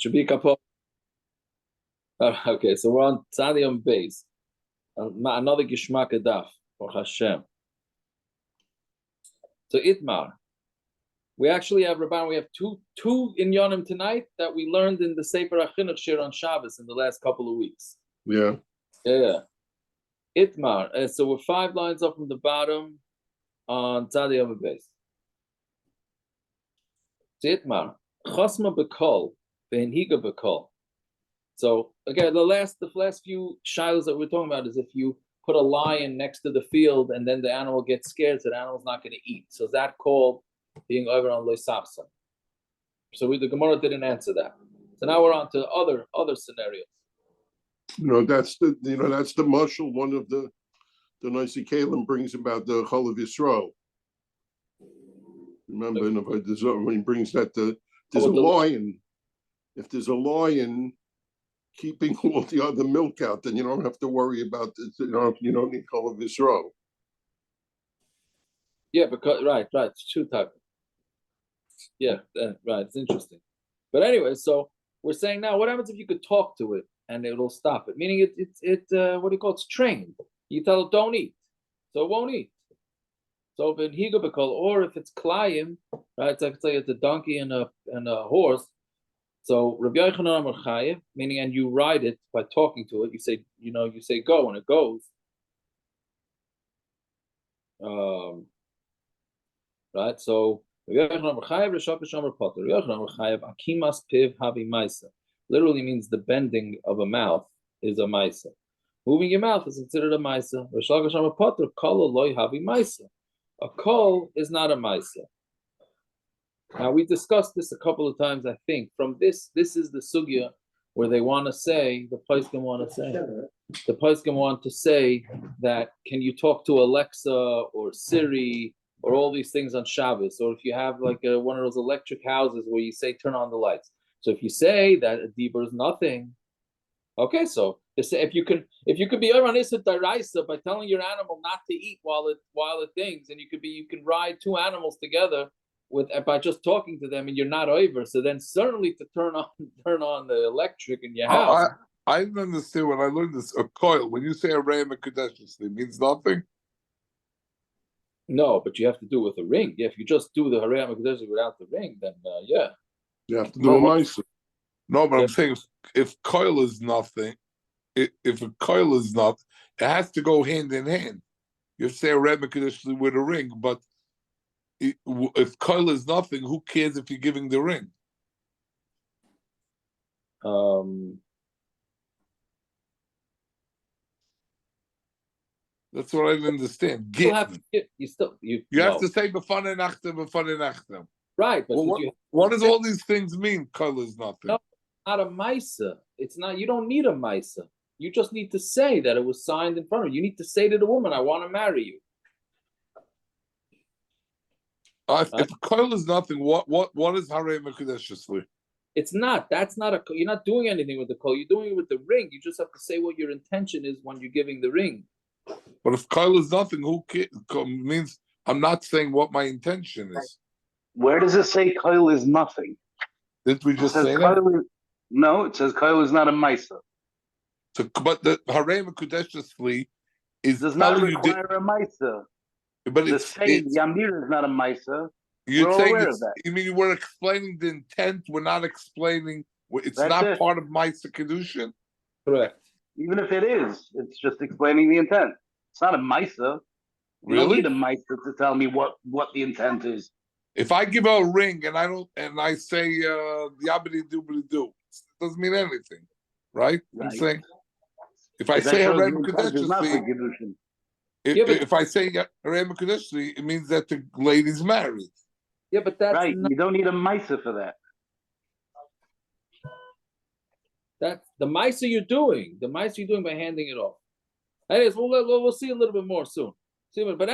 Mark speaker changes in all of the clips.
Speaker 1: Should be kapot. Okay, so we're on Tzadiyam base. Another Gishmak Adaf for Hashem. So Itmar. We actually have Rabban. We have two in Yonim tonight that we learned in the Sefer HaChinuch Shir on Shabbos in the last couple of weeks.
Speaker 2: Yeah.
Speaker 1: Itmar. So we're 5 lines up from the bottom on Tzadiyam base. So Itmar. Chosma Bekol. Ve'enhiga Bekol. So again, the last few shilas that we're talking about is if you put a lion next to the field and then the animal gets scared, so the animal's not going to eat. So is that called being over on loisapsa? So the Gemara didn't answer that. So now we're on to other scenarios.
Speaker 2: That's the marshal. One of the Nasi Kalim brings about the Chol of Yisrael. Remember, when he brings that there's a lion. If there's a lion keeping all the other milk out, then you don't have to worry about this. You don't need Chol of Yisrael.
Speaker 1: Yeah, because right, it's two types. Yeah, right. It's interesting. But anyway, so we're saying now, what happens if you could talk to it and it'll stop it? Meaning it what do you call it? It's trained. You tell it don't eat, so it won't eat. So if it's higabekol, or if it's klayim, right? It's like say it's a donkey and a horse. So Rabbi Yochanan Amar Chayev, meaning, and you ride it by talking to it. You say go, and it goes. Right. So literally means the bending of a mouth is a maisa. Moving your mouth is considered a maisa. A kol is not a maisa. Now we discussed this a couple of times. I think from this is the sugya where they want to say the poskim want to say that can you talk to Alexa or Siri or all these things on Shabbos, or if you have like one of those electric houses where you say turn on the lights. So if you say that a dibur is nothing, okay. So if you can be over on Issa Daraisa by telling your animal not to eat while it things, and you can ride 2 animals together by just talking to them, and you're not over. So then certainly to turn on the electric in your house.
Speaker 3: I didn't understand when I learned this. A coil, when you say a ram kadeshly, means nothing.
Speaker 1: No, but you have to do it with a ring. Yeah, if you just do the Harei HaMekudeshes without the ring, then yeah.
Speaker 2: You have to do a Maisa.
Speaker 3: No, but I'm saying if coil is nothing, if a coil is not, it has to go hand in hand. You have to say a Harei HaMekudeshes with a ring, but if coil is nothing, who cares if you're giving the ring? That's what I didn't understand.
Speaker 1: You have
Speaker 3: to say b'fanei nachtem.
Speaker 1: Right, but
Speaker 3: what does all these things mean? Coil is nothing.
Speaker 1: No, not a maisa. It's not. You don't need a maisa. You just need to say that it was signed in front of you. You need to say to the woman, "I want to marry you."
Speaker 3: If coil is nothing, what is Harei HaMekudeshes?
Speaker 1: It's not. That's not a. You're not doing anything with the coil. You're doing it with the ring. You just have to say what your intention is when you're giving the ring.
Speaker 3: But if coil is nothing, who means I'm not saying what my intention is.
Speaker 4: Where does it say coil is nothing?
Speaker 3: Didn't we just say that?
Speaker 4: No, it says coil is not a maisa.
Speaker 3: So, but the Harei HaMekudeshes
Speaker 4: does not require a maisa.
Speaker 3: But
Speaker 4: the saying Yamir is not a maisa.
Speaker 3: You're saying you mean we're explaining the intent? We're not explaining. It's not part of Maisa Kedushin.
Speaker 1: Correct.
Speaker 4: Even if it is, it's just explaining the intent. It's not a Maisa. You don't need a Maisa to tell me what the intent is.
Speaker 3: If I give her a ring and I say yabidi doobly doo, it doesn't mean anything, right? I'm saying if I say Harei HaMekudeshes, if I say Harei HaMekudeshes, it means that the lady's married.
Speaker 1: Yeah, but that's
Speaker 4: right. You don't need a Maisa for that.
Speaker 1: That's the Maisa you're doing. The Maisa you're doing by handing it off. Anyways, we'll see a little bit more soon. But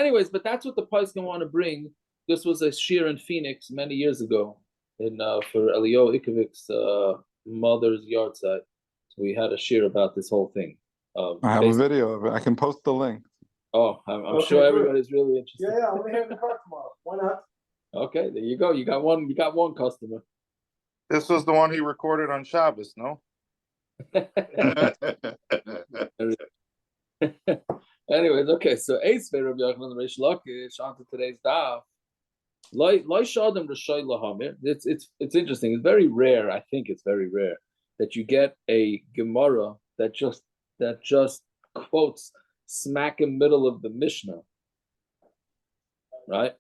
Speaker 1: that's what the poskim want to bring. This was a shir in Phoenix many years ago, for Elio Ikovik's mother's yard site. So we had a shir about this whole thing.
Speaker 5: I have a video of it. I can post the link.
Speaker 1: Oh, I'm sure everybody's really interested.
Speaker 6: Yeah, I'm gonna have the car tomorrow. Why not?
Speaker 1: Okay, there you go. You got one customer.
Speaker 5: This was the one he recorded on Shabbos, no?
Speaker 1: Anyways, okay, so Eis Rabbi Yochanan Reish Lakish onto today's daf. It's interesting. It's very rare. I think it's very rare that you get a Gemara that just quotes smack in the middle of the Mishnah, right?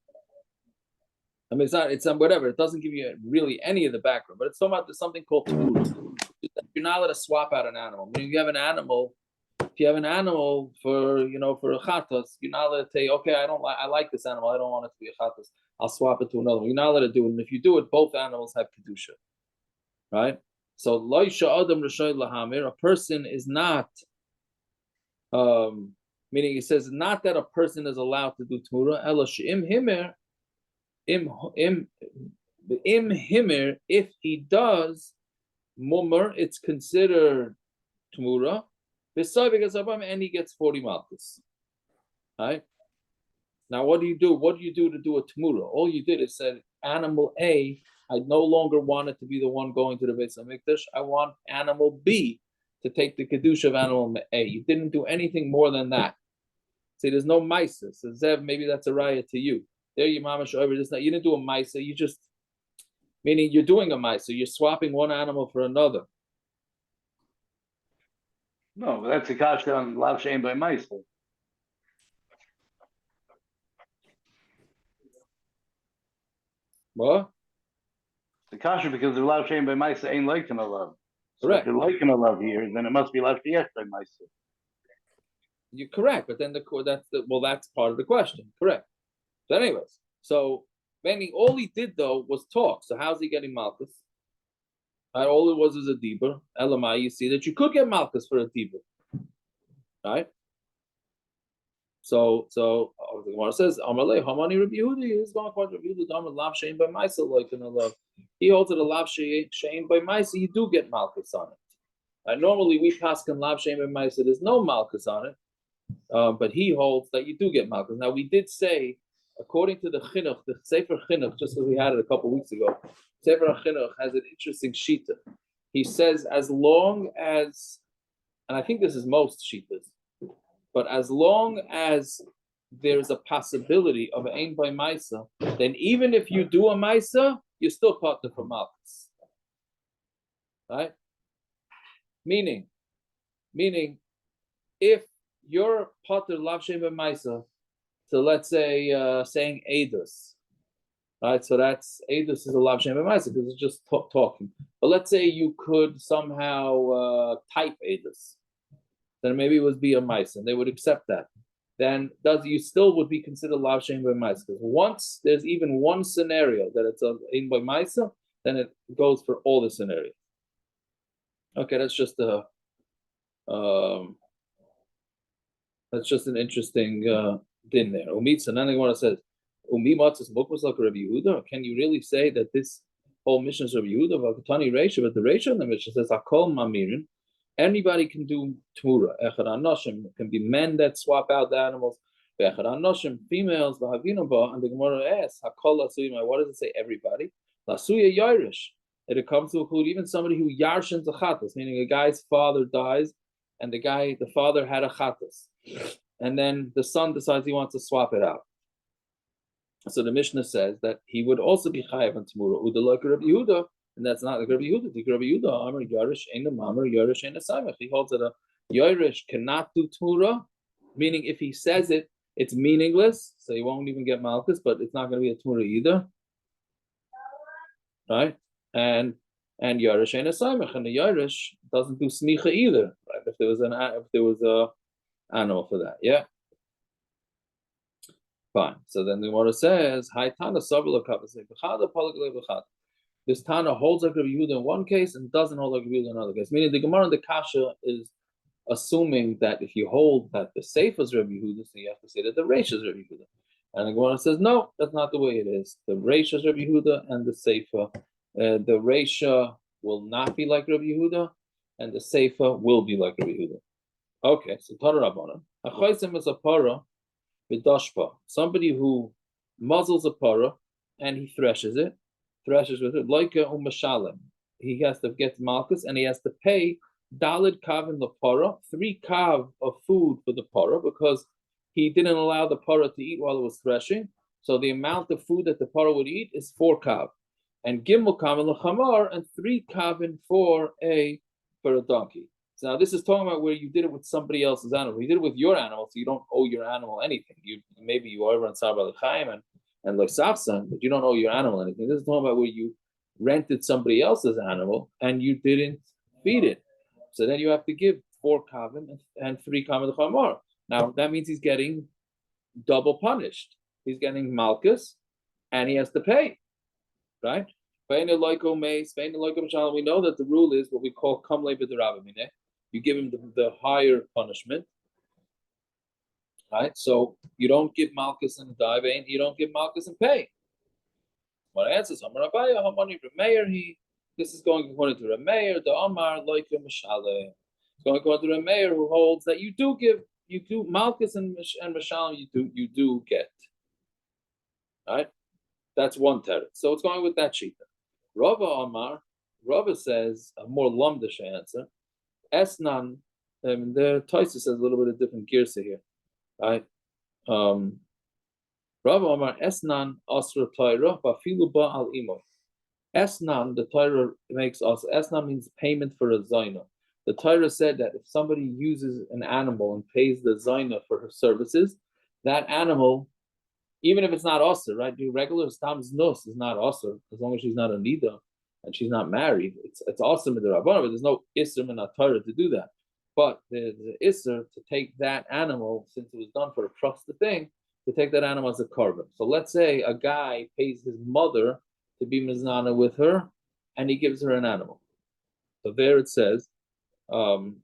Speaker 1: I mean, it's not whatever. It doesn't give you really any of the background, but it's talking about there's something called Tmura. You're not allowed to swap out an animal. I mean, if you have an animal for a chatas, you're not allowed to say, okay, I like this animal. I don't want it to be a chatas. I'll swap it to another one. You're not allowed to do it. And if you do it, both animals have kedusha, right? So loisha adam r'shoy lahamir. A person is not, meaning he says not that a person is allowed to do tmura. Ela she'im himer, im himer. If he does mummer, it's considered tmura. And he gets 40 malchus. Right? Now, what do you do? What do you do to do a tmura? All you did is said, animal A, I no longer want it to be the one going to the Beis HaMikdash. I want animal B to take the kedusha of animal A. You didn't do anything more than that. See, there's no maisa. So Zev, maybe that's a raya to you. There, you mamash over this. You didn't do a maisa. You just, meaning you're doing a maisa. You're swapping one animal for another.
Speaker 4: No, but that's a kasha on lav shein by ma'aser.
Speaker 1: What?
Speaker 4: The kasha because the lav shein by ma'aser ain't like in a love. So
Speaker 1: Correct.
Speaker 4: if you're liking a love here, then it must be lav sheyesh by ma'aser.
Speaker 1: You're correct, but then that's part of the question. Correct. So, anyways, meaning all he did though was talk. So how's he getting malchus? All it was a dibur. Elamai, you see that you could get malchus for a dibur, right? So the Gemara says, "Amalei Hamani Rabbi Yehuda is going to Rabbi Yehuda. Amar lav shein by ma'aser like in a love. He holds it a lav shein by ma'aser. You do get malchus on it. Normally we paskin lav shein by ma'aser. There's no malchus on it, but he holds that you do get malchus. Now we did say, according to the chinuch, the Sefer Chinuch, just as we had it a couple of weeks ago, Sefer Chinuch has an interesting shita. He says as long as, and I think this is most shitas, but as long as there's a possibility of ein by maisa, then even if you do a maisa, you're still partner for malchus, right? Meaning, if you're partner lav shein by maisa, so let's say saying edus, right? So that's edus is a lav shein by maisa because it's just talking. But let's say you could somehow type edus, then maybe it would be a mice, and they would accept that. Then you still would be considered lav shein by mice, because once there's even one scenario that it's in by mice, then it goes for all the scenarios. Okay, that's just an interesting din there. Umitza, and then the Gemara says, Umi matzas mukmas like Rabbi Yehuda. Can you really say that this whole mission is Rabbi Yehuda? Vakatani Reisha, but the Reisha in the mission says Hakol Mamirin. Anybody can do tmura. Echad anoshim can be men that swap out the animals. Echad anoshim females. V'havinu and the Gemara asks Hakol lasuyim. What does it say? Everybody. Lasuya yairish. It comes to include even somebody who yarshins a chatas, meaning a guy's father dies, and the father had a chatas, and then the son decides he wants to swap it out. So the Mishnah says that he would also be chayav on tmura. Udalak Rabbi Yehuda. And that's not like Rabbi Yehuda. Rabbi Yehuda, Amar Yarish ain't a mamar, Yarish ain't a samech. He holds that a Yarish cannot do tmura, meaning if he says it, it's meaningless, so he won't even get malchus, but it's not going to be a tmura either, right? And Yarish ain't a samech, and the Yarish doesn't do smicha either, right? If there was a animal for that, yeah. Fine. So then the Gemara says, "Hai Tana Savila Kapasei B'chada Palagale B'chada." This Tana holds like Rabbi Yehuda in one case and doesn't hold like Rabbi Yehuda in another case. Meaning the Gemara and the Kasha is assuming that if you hold that the Seif is Rabbi Yehuda, so you have to say that the Reish is Rabbi Yehuda. And the Gemara says, no, that's not the way it is. The Reish is Rabbi Yehuda and the Seifa. The Reisha will not be like Rabbi Yehuda and the Seifa will be like Rabbi Yehuda. Okay, so Tana Rabbanan. Achaysim is a para b'dashpa. Somebody who muzzles a para and he threshes with it, like a umashalem. he has to get malchus, and he has to pay dalid kav in the para, 3 kav of food for the para, because he didn't allow the para to eat while it was threshing. So the amount of food that the para would eat is 4 kav, and gimel kav in the chamar, and 3 kavin for a donkey. So now this is talking about where you did it with somebody else's animal. You did it with your animal, so you don't owe your animal anything. Maybe you are over on Sabra Chaim and like Safsan, but you don't owe your animal anything. This is talking about where you rented somebody else's animal and you didn't feed it. So then you have to give 4 kavin and 3 kavin chamar. Now that means he's getting double punished. He's getting malchus and he has to pay, right? We know that the rule is what we call kamle b'derabimine. You give him the higher punishment, right? So you don't give malchus and dive, and you don't give malchus and pay. What answers? This is going according to Rameir, the Amar like Mashale. It's going according to Rameir, who holds that you do malchus and Mashalim, you do get. Right? That's one teretz. So it's going with that shita. Rava Amar, Rava says a more lumdish answer. Esnan, the Taisa says a little bit of different girsa here, right? Rava Amar Esnan Asra Taira Bafilu Ba Al Imo. Esnan, the Torah makes us. Esnan means payment for a zaina. The Torah said that if somebody uses an animal and pays the zaina for her services, that animal, even if it's not usher, right? Do regular stam's nus is not usher as long as she's not a nida and she's not married. It's awesome in the Rabbana, but there's no isser in the Torah to do that. But there's the isser to take that animal, since it was done for a trusted thing, to take that animal as a korban. So let's say a guy pays his mother to be miznana with her, and he gives her an animal. So there it says, we're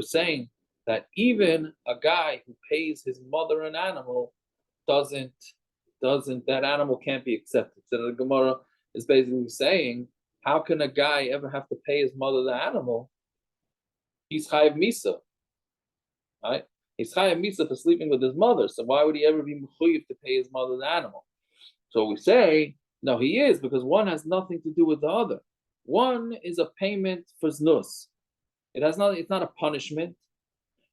Speaker 1: saying that even a guy who pays his mother an animal doesn't that animal can't be accepted. So the Gemara is basically saying, how can a guy ever have to pay his mother the animal? He's chayav misa, right? He's chayav misa for sleeping with his mother. So why would he ever be mechuyev to pay his mother the animal? So we say, no, he is, because one has nothing to do with the other. One is a payment for znus. It's not a punishment.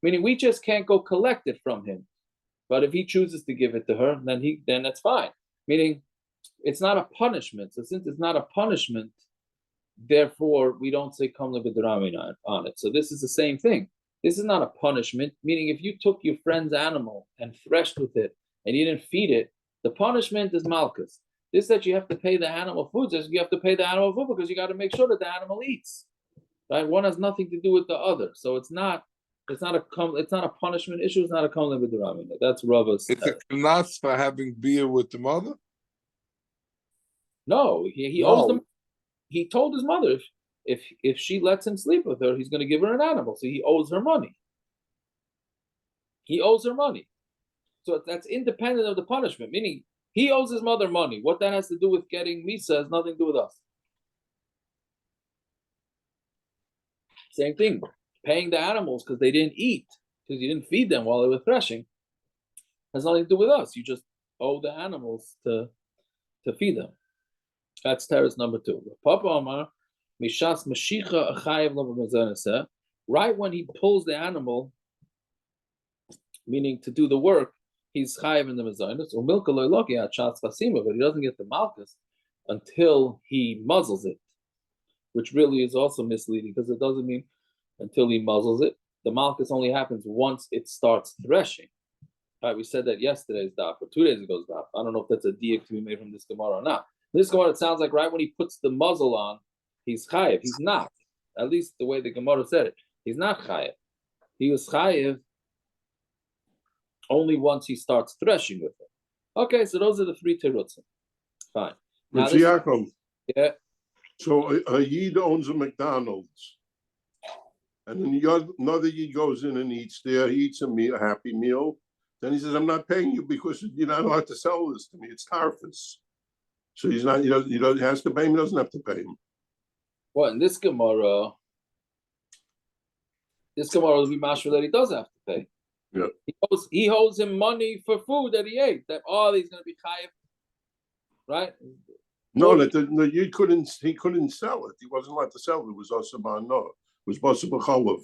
Speaker 1: Meaning we just can't go collect it from him. But if he chooses to give it to her, then that's fine. Meaning it's not a punishment. So since it's not a punishment, therefore we don't say kamla b'derami on it. So this is the same thing. This is not a punishment. Meaning if you took your friend's animal and threshed with it and you didn't feed it, the punishment is malchus. This that you have to pay the animal food, says you have to pay the animal food because you got to make sure that the animal eats. Right? One has nothing to do with the other. So it's not a punishment issue. It's not a kamla b'derami. That's Rava's.
Speaker 3: It's a knas for having beer with the mother.
Speaker 1: No, he owes them. He told his mother if she lets him sleep with her, he's going to give her an animal. So he owes her money. He owes her money. So that's independent of the punishment. Meaning he owes his mother money. What that has to do with getting misa has nothing to do with us. Same thing. Paying the animals because they didn't eat, because you didn't feed them while they were threshing, has nothing to do with us. You just owe the animals to feed them. That's teretz number 2. Papa Amar, Mishas Mashicha Achayev Lo. Right when he pulls the animal, meaning to do the work, he's chayev in the mezainis. But he doesn't get the malchus until he muzzles it, which really is also misleading because it doesn't mean until he muzzles it. The malchus only happens once it starts threshing. Right, we said that yesterday's daf or 2 days ago's daf. I don't know if that's a diak to be made from this Gemara or not. This Gemara, it sounds like right when he puts the muzzle on, he's chayev. He's not. At least the way the Gemara said it. He's not chayev. He was chayev only once he starts threshing with it. Okay, so those are the 3 terutzim. Fine. Now yeah.
Speaker 2: So a Yid owns a McDonald's, and then another Yid goes in and eats there. He eats a happy meal. Then he says, "I'm not paying you because you're not allowed to sell this to me. It's tarfus." So he's not. He has to pay him. He doesn't have to pay him.
Speaker 1: Well, in this Gemara will be mashra that he does have to pay.
Speaker 2: Yeah.
Speaker 1: He owes him money for food that he ate. That he's going to be chayiv, right?
Speaker 2: No, he couldn't sell it. He wasn't allowed to sell it. It was Osaman, no. It was Basabachalov.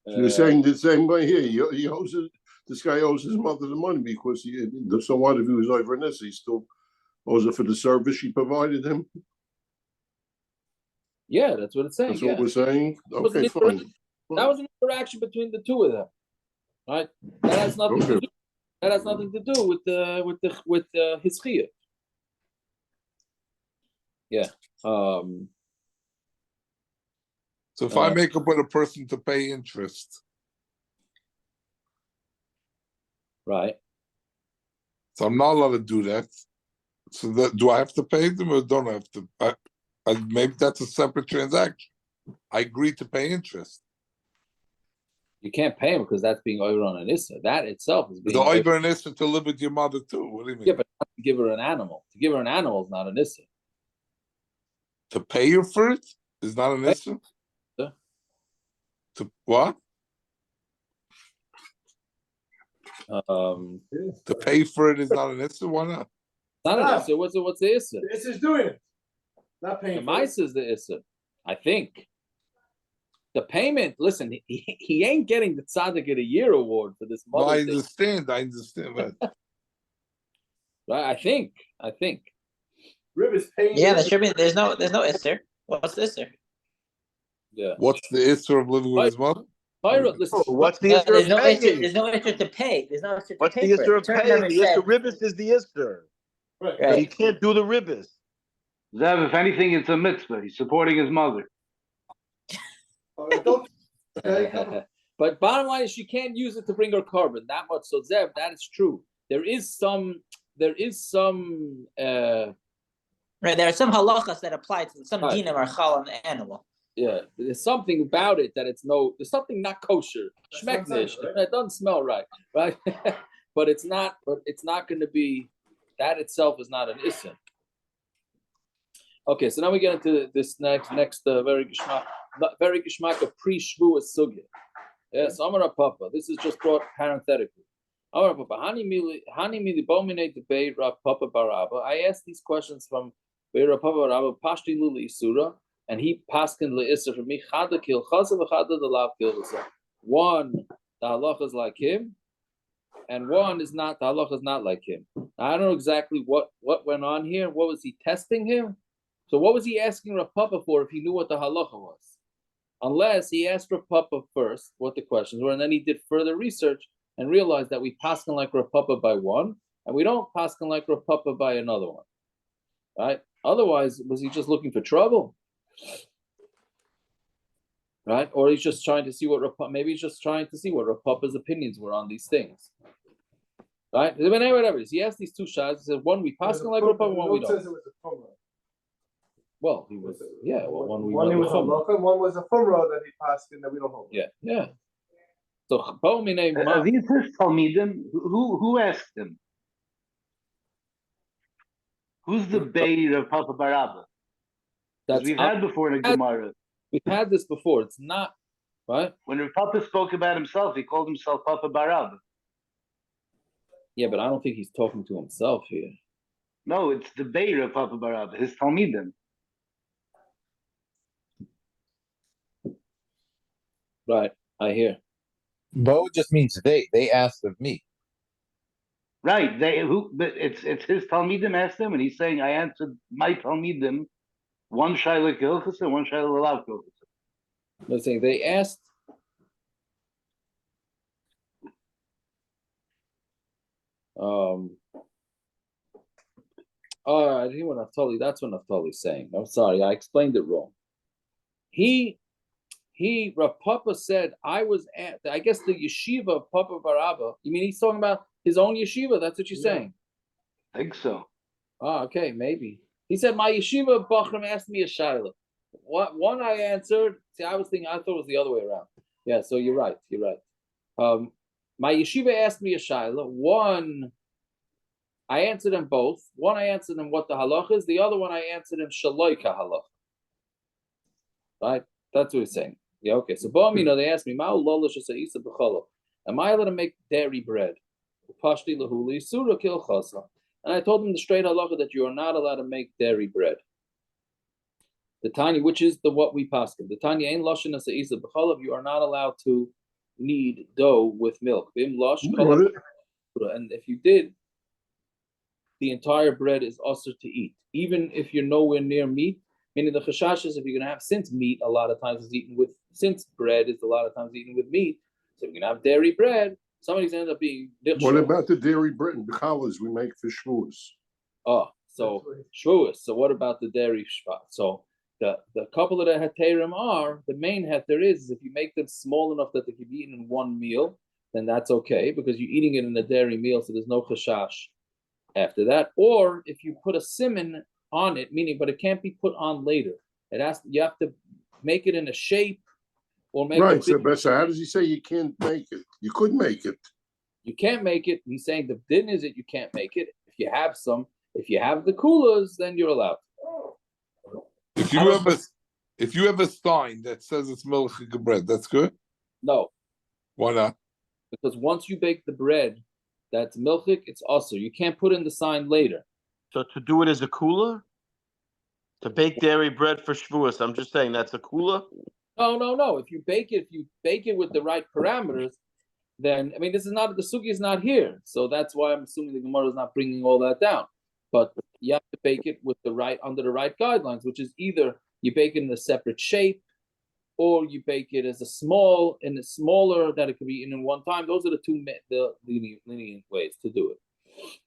Speaker 2: You're saying the same way here. He owes it, this guy owes his mother the money because so what if he was over this? He still owes it for the service she provided him.
Speaker 1: Yeah, that's what it's saying.
Speaker 2: That's what we're saying. Okay, fine.
Speaker 1: That was an interaction between the two of them, right? That has nothing to do. That has nothing to do with his chiyuv. Yeah.
Speaker 3: So if I make up with a person to pay interest,
Speaker 1: right?
Speaker 3: So I'm not allowed to do that. So do I have to pay them or don't I have to? Maybe that's a separate transaction. I agree to pay interest.
Speaker 1: You can't pay him because that's being over on an issa. That itself is being
Speaker 3: the over an issa to live with your mother too. What do you mean?
Speaker 1: Yeah, but not to give her an animal. To give her an animal is not an issa.
Speaker 3: To pay her for it is not an issa. To what? To pay for it is not an issa. Why not?
Speaker 1: Not an issa. What's the issa?
Speaker 6: The issa's doing it. Not paying.
Speaker 1: The mice is the issa. I think. The payment. Listen, he ain't getting the tzaddik of the year award for this mother.
Speaker 3: No, I understand. I understand that.
Speaker 1: Right. I think.
Speaker 6: Rib is paying.
Speaker 7: Yeah, there should be. There's no isser. What's the isser?
Speaker 1: Yeah.
Speaker 3: What's the issue of living with his mother?
Speaker 1: Listen,
Speaker 8: What's the issue
Speaker 7: There's
Speaker 8: of
Speaker 7: no
Speaker 8: paying?
Speaker 7: issue. There's no issue to pay. There's no issue to
Speaker 8: What's
Speaker 7: pay.
Speaker 8: the issue of
Speaker 7: Turn
Speaker 8: paying?
Speaker 7: number
Speaker 8: The issue
Speaker 7: said-
Speaker 8: ribbis is the issue.
Speaker 6: Right.
Speaker 8: He can't do the ribbis.
Speaker 4: Zev, if anything, it's a mitzvah. He's supporting his mother.
Speaker 6: Don't.
Speaker 1: But bottom line is she can't use it to bring her carbon that much. So Zev, that is true. There is some
Speaker 7: Right, there are some halachas that apply to some
Speaker 1: Right.
Speaker 7: dinim or chal on the animal.
Speaker 1: yeah, there's something about it that there's something not kosher.
Speaker 6: That's what I'm
Speaker 1: Schmeckt
Speaker 6: saying, right?
Speaker 1: It doesn't smell right? But it's not going to be, that itself is not an issa. Okay, so now we get into this next very geschmack of pre-shvuas sugya. Yes, Amar Papa. This is just brought parenthetically. Amar Papa. Hani mili bomine debate Rav Papa Baraba. I asked these questions from Rav Papa Baraba. Pashti luli isura, and he paskin leissa for me. Chada kil chasa v'chada the lav kil chasa. One, the halacha is like him, and one is not. The halacha is not like him. Now, I don't know exactly what went on here. What was he testing him? So what was he asking Rav Papa for if he knew what the halacha was? Unless he asked Rav Papa first what the questions were, and then he did further research and realized that we paskin like Rav Papa by one, and we don't paskin like Rav Papa by another one. Right? Otherwise, was he just looking for trouble? Right? Or he's just trying to see what maybe he's just trying to see what Rav Papa's opinions were on these things. Right? Whatever it is. He asked these two shots. He said, one we paskin like Rav Papa, one we don't. Well, he was, yeah. Well, one
Speaker 6: One was a local, one was a fumra that he passed in that we don't hold.
Speaker 1: Yeah. So,
Speaker 4: Are these his talmidim? Who asked him? Who's the Beir of Papa Baraba? We've had before in the Gemara.
Speaker 1: We've had this before. It's not right.
Speaker 4: When Rav Papa spoke about himself, he called himself Papa Baraba.
Speaker 1: Yeah, but I don't think he's talking to himself here.
Speaker 4: No, it's the Beir of Papa Baraba, his talmidim.
Speaker 1: Right, I hear.
Speaker 5: Bo just means they. They asked of me.
Speaker 4: Right, but it's his talmidim asked him, and he's saying, I answered my talmidim, one shayla kilchus and one shayla lav kilchus.
Speaker 1: They're saying they asked. I think what Naftali. That's what Naftali's saying. I'm sorry, I explained it wrong. Rav Papa said, I was at, I guess, the yeshiva of Papa Baraba. You mean he's talking about his own yeshiva? That's what you're saying?
Speaker 4: I think so.
Speaker 1: Oh, okay, maybe. He said, my yeshiva of Bachram asked me a shayla. One I answered. See, I thought it was the other way around. Yeah, so you're right. My yeshiva asked me a shayla. One, I answered them both. One, I answered them what the halach is. The other one, I answered them shaloika halach. Right? That's what he's saying. Yeah, okay. So Ba'amina, they asked me, Ma'u lolish isa b'cholov. Am I allowed to make dairy bread? Pashti lahuli surah kil chasa. And I told them the straight halacha that you are not allowed to make dairy bread. The Tanya, which is the what we paskin. The Tanya ain't lashon as isa b'cholov. You are not allowed to knead dough with milk. Bim lash kolav. And if you did, the entire bread is also to eat, even if you're nowhere near meat. Meaning the chashash is if you're gonna have, since meat a lot of times is eaten with, since bread is a lot of times eaten with meat, so if you're gonna have dairy bread, somebody's gonna end up being.
Speaker 2: What about the dairy bread and the challahs we make for shvuos?
Speaker 1: Oh, so shvuos. So what about the dairy shvat? So the couple of the heterim are, the main heter is if you make them small enough that they can be eaten in one meal, then that's okay because you're eating it in a dairy meal, so there's no chashash after that. Or if you put a siman on it, meaning, but it can't be put on later. It has, you have to make it in a shape or make
Speaker 2: Right.
Speaker 1: it.
Speaker 2: So how does he say you can't make it? You could make it.
Speaker 1: You can't make it. He's saying the din is that you can't make it. If you have some, if you have the coolers, then you're allowed.
Speaker 3: If you have a sign that says it's milchik bread, that's good.
Speaker 1: No.
Speaker 3: Why not?
Speaker 1: Because once you bake the bread, that's milchik. It's also, you can't put in the sign later.
Speaker 8: So to do it as a cooler? To bake dairy bread for Shavuos, I'm just saying that's a cooler?
Speaker 1: No. If you bake it with the right parameters, then, I mean, this is not, the sugi is not here. So that's why I'm assuming the Gemara is not bringing all that down. But you have to bake it with the right, under the right guidelines, which is either you bake it in a separate shape, or you bake it as a smaller that it could be eaten in one time. Those are the two lenient ways to do it.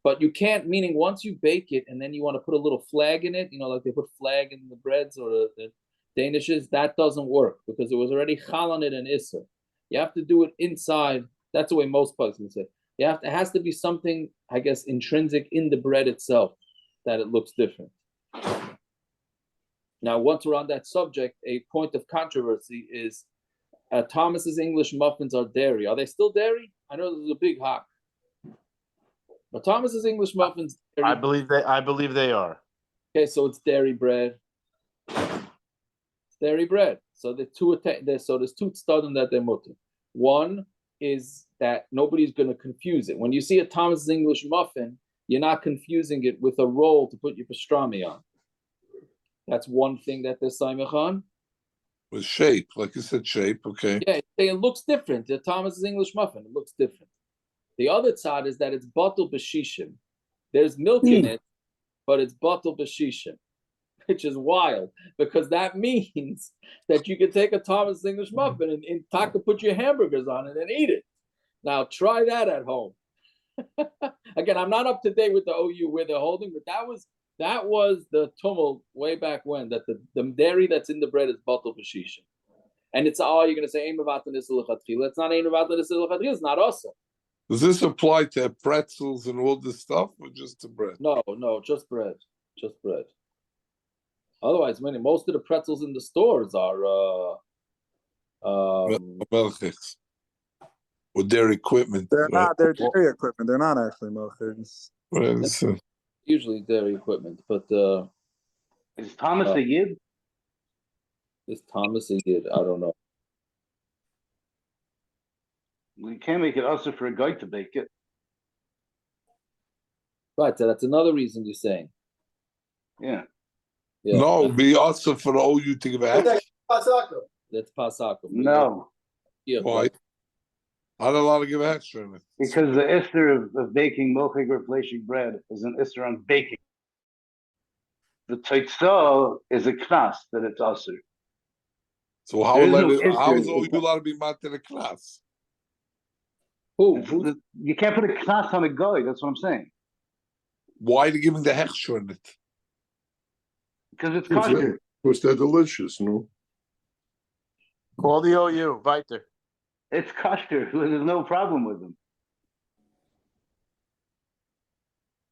Speaker 1: But you can't, meaning once you bake it and then you want to put a little flag in it, like they put flag in the breads or the Danishes, that doesn't work because it was already chal on it and isser. You have to do it inside. That's the way most pugs would say. It has to be something, I guess, intrinsic in the bread itself that it looks different. Now, once we're on that subject, a point of controversy is Thomas's English muffins are dairy. Are they still dairy? I know there's a big hawk. But Thomas's English muffins.
Speaker 8: I believe they are.
Speaker 1: Okay, so it's dairy bread. It's dairy bread. So there's two tzadim that they're mutter. One is that nobody's going to confuse it. When you see a Thomas's English muffin, you're not confusing it with a roll to put your pastrami on. That's one thing that they're saimach on.
Speaker 3: With shape, like you said, shape. Okay.
Speaker 1: Yeah, it looks different. The Thomas's English muffin, it looks different. The other side is that it's batul b'shishim. There's milk in it, but it's batul b'shishim, which is wild because that means that you can take a Thomas English muffin and taka put your hamburgers on it and eat it. Now try that at home. Again, I'm not up to date with the OU where they're holding, but that was the tumult way back when, that the dairy that's in the bread is batul b'shishim. And it's, you're going to say, it's not it's not awesome.
Speaker 3: Does this apply to pretzels and all this stuff, or just to bread?
Speaker 1: No, just bread. Just bread. Otherwise, most of the pretzels in the stores are
Speaker 3: milchiks. Or their equipment.
Speaker 9: They're not, they're dairy equipment. They're not actually milchiks.
Speaker 1: Usually dairy equipment, but
Speaker 4: is Thomas a yid?
Speaker 1: Is Thomas a yid? I don't know.
Speaker 4: We can't make it also for a guy to bake it.
Speaker 1: Right, so that's another reason you're saying.
Speaker 4: Yeah.
Speaker 3: No, be also for the OU to give a
Speaker 6: That's Pasaka.
Speaker 1: That's Pasaka.
Speaker 4: No.
Speaker 1: Yeah,
Speaker 3: why? Not allowed to give extra in it.
Speaker 4: Because the ester of baking milchig or fleshig bread is an ester on baking. The teitzah is a knas that it's also.
Speaker 3: So how is OU allowed to be mat in a class?
Speaker 1: Who?
Speaker 4: You can't put a knas on a guy. That's what I'm saying.
Speaker 3: Why are they giving the hechsher in it?
Speaker 4: Because it's kosher.
Speaker 2: Because they're delicious, no?
Speaker 8: Call the OU, weiter.
Speaker 4: It's kosher. There's no problem with them.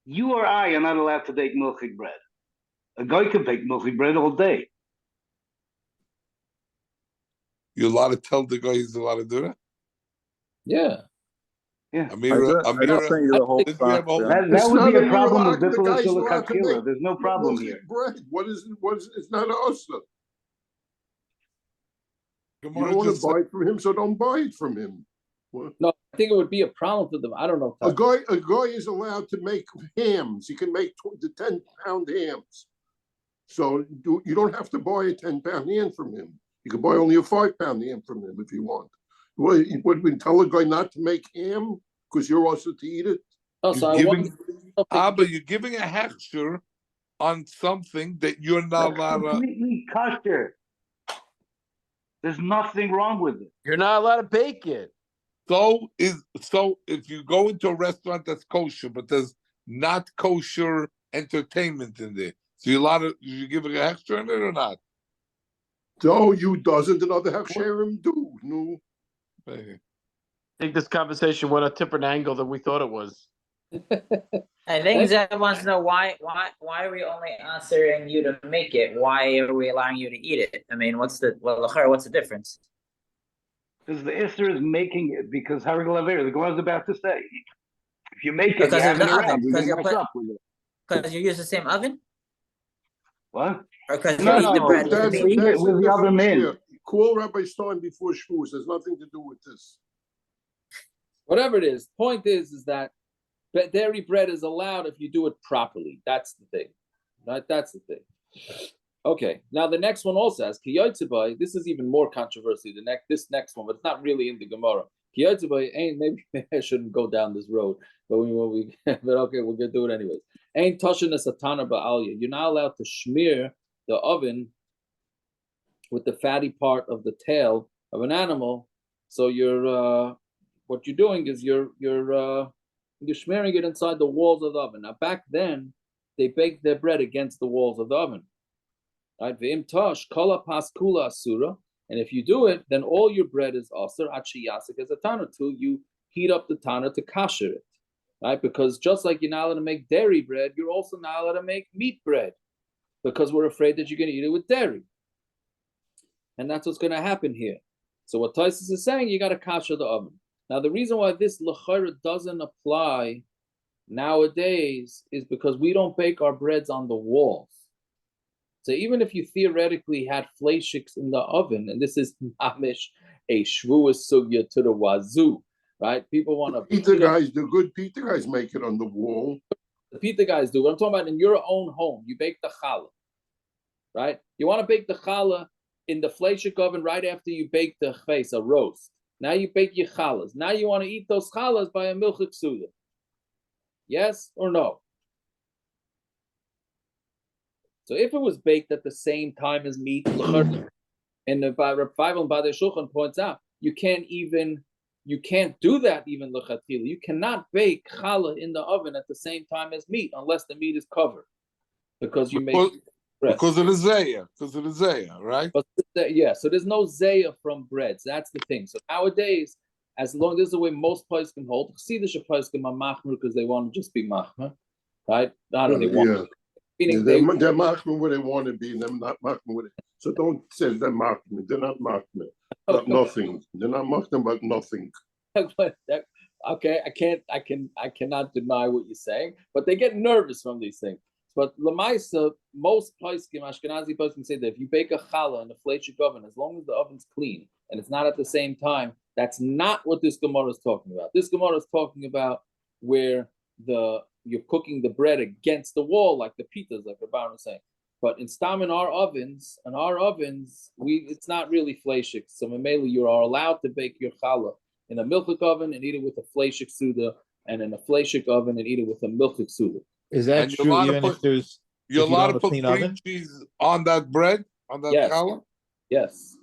Speaker 4: You or I are not allowed to bake milchig bread. A guy can bake milchig bread all day.
Speaker 3: You're allowed to tell the guy he's allowed to do that?
Speaker 1: Yeah.
Speaker 4: Yeah.
Speaker 9: I don't think you're the whole
Speaker 4: that would be a problem with Bipul Silicatila. There's no problem here.
Speaker 2: Bread. What is it's not awesome. You
Speaker 3: Gemara
Speaker 2: don't want
Speaker 3: just
Speaker 2: to buy it from him, so don't buy it from him. What?
Speaker 1: No, I think it would be a problem for them. I don't know.
Speaker 2: A guy is allowed to make hams. He can make the 10-pound hams. So you don't have to buy a 10-pound ham from him. You can buy only a 5-pound ham from him if you want. Would we tell a guy not to make ham because you're also to eat it?
Speaker 1: Oh, so I want
Speaker 3: but you're giving a hechsher on something that you're not
Speaker 4: That's
Speaker 3: allowed to.
Speaker 4: completely kosher. There's nothing wrong with it.
Speaker 8: You're not allowed to bake it.
Speaker 3: So if you go into a restaurant that's kosher, but there's not kosher entertainment in there, so you give it a hechsher in it or not?
Speaker 2: So you doesn't another hechsherim do? No.
Speaker 3: Hey.
Speaker 8: I think this conversation went a different angle than we thought it was.
Speaker 7: I think Zed wants to know why are we only answering you to make it? Why are we allowing you to eat it? I mean, what's the difference?
Speaker 4: Because the Isser is making it because Harry Laver, the Gemara is about to say, if you make it,
Speaker 7: Because
Speaker 4: you
Speaker 7: of
Speaker 4: have
Speaker 7: the
Speaker 4: it around,
Speaker 7: oven,
Speaker 4: you
Speaker 7: because
Speaker 4: can
Speaker 7: you
Speaker 4: mess up with it.
Speaker 7: Because you use the same oven,
Speaker 4: What?
Speaker 7: or because
Speaker 4: No,
Speaker 7: you eat the
Speaker 4: no,
Speaker 7: bread with the
Speaker 4: that's-
Speaker 7: meat?
Speaker 4: eat it with the other men.
Speaker 2: Yeah. Call Rabbi Stein before Shavuos. There's nothing to do with this.
Speaker 1: whatever it is. Point is that dairy bread is allowed if you do it properly. That's the thing, right? That's the thing. Okay. Now the next one also has kiyotzebai. This is even more controversial. This next one, but it's not really in the Gemara. Kiyotzebai ain't. Maybe I shouldn't go down this road, but but okay, we're gonna do it anyways. Ain't touching a satana ba'alya. You're not allowed to smear the oven with the fatty part of the tail of an animal. So you're what you're doing is you're smearing it inside the walls of the oven. Now back then, they baked their bread against the walls of the oven. Right? V'im tosh kala paskula asura. And if you do it, then all your bread is asur achiyasik as a tana till you heat up the tana to kasher it. Right? Because just like you're not allowed to make dairy bread, you're also not allowed to make meat bread because we're afraid that you're going to eat it with dairy. And that's what's going to happen here. So what Taisus is saying, you got to kasher the oven. Now, the reason why this lechera doesn't apply nowadays is because we don't bake our breads on the walls. So even if you theoretically had fleishiks in the oven, and this is mamish a shvuas sugya to the wazoo, right? People want to
Speaker 2: Pita guys, the good pita guys make it on the wall.
Speaker 1: The pita guys do. What I'm talking about in your own home, you bake the challah, right? You want to bake the challah in the fleishik oven right after you bake the ches, a roast. Now you bake your challahs. Now you want to eat those challahs by a milchik suda. Yes or no? So if it was baked at the same time as meat, and the Reb Feivel and Badei Shulchan points out, you can't do that even lechatchila. You cannot bake challah in the oven at the same time as meat unless the meat is covered, because you make
Speaker 3: because of the zayah, right?
Speaker 1: But yeah, so there's no zayah from breads. That's the thing. So nowadays, as long as the way most places can hold, Chassidish places can machmer because they want to just be machmer, right? I don't know. They want.
Speaker 2: They're machmer where they want to be, and they're not machmer with it. So don't say they're machmer. They're not machmer. But nothing. They're not machmer about nothing.
Speaker 1: Okay, I cannot deny what you're saying, but they get nervous from these things. But Lamaisa, most poskim, Ashkenazi poskim say that if you bake a challah in a fleishik oven, as long as the oven's clean and it's not at the same time, that's not what this Gemara is talking about. This Gemara is talking about where you're cooking the bread against the wall, like the pitas, like Rabban was saying. But in our ovens, it's not really fleishik. So mainly you are allowed to bake your challah in a milchik oven and eat it with a fleishik suda, and in a fleishik oven and eat it with a milchik suda.
Speaker 5: Is that true even if there's
Speaker 3: you're allowed to put
Speaker 5: cream
Speaker 3: cream cheese on that bread, on that challah?
Speaker 1: Yes.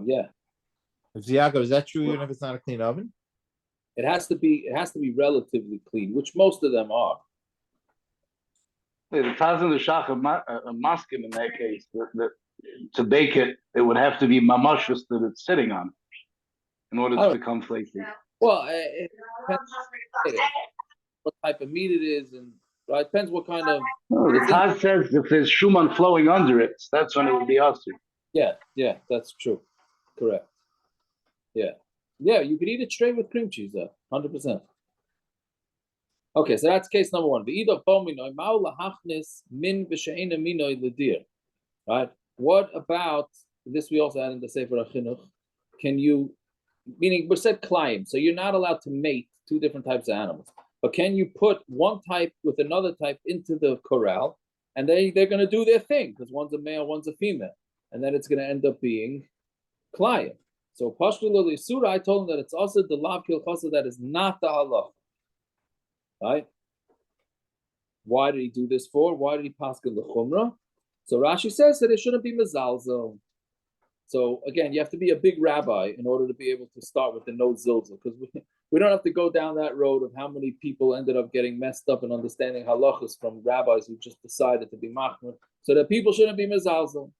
Speaker 1: Yeah.
Speaker 5: Yaakov, is that true even if it's not a clean oven?
Speaker 1: It has to be relatively clean, which most of them are.
Speaker 4: The Taz and the Shach are maskim in that case. That to bake it, it would have to be mamashus that it's sitting on in order to become flaky.
Speaker 1: Well, it depends what type of meat it is, and right, depends what kind of.
Speaker 4: The Taz says if there's shuman flowing under it, that's when it would be asur.
Speaker 1: Yeah, that's true. Correct. Yeah, you could eat it straight with cream cheese, 100%. Okay, so that's case number one. Right? What about this? We also had in the Sefer HaChinuch. Can you, meaning we said climb, so you're not allowed to mate two different types of animals. But can you put one type with another type into the corral, and they're going to do their thing because one's a male, one's a female, and then it's going to end up being climb. So Pashtulo Surah, I told him that it's also the lav kilchasa that is not the halach. Right? Why did he do this for? Why did he paskin the chumrah? So Rashi says that it shouldn't be mezalzel. So again, you have to be a big rabbi in order to be able to start with the no zilzel, because we don't have to go down that road of how many people ended up getting messed up and understanding halachas from rabbis who just decided to be machmir, so that people shouldn't be mezalzel.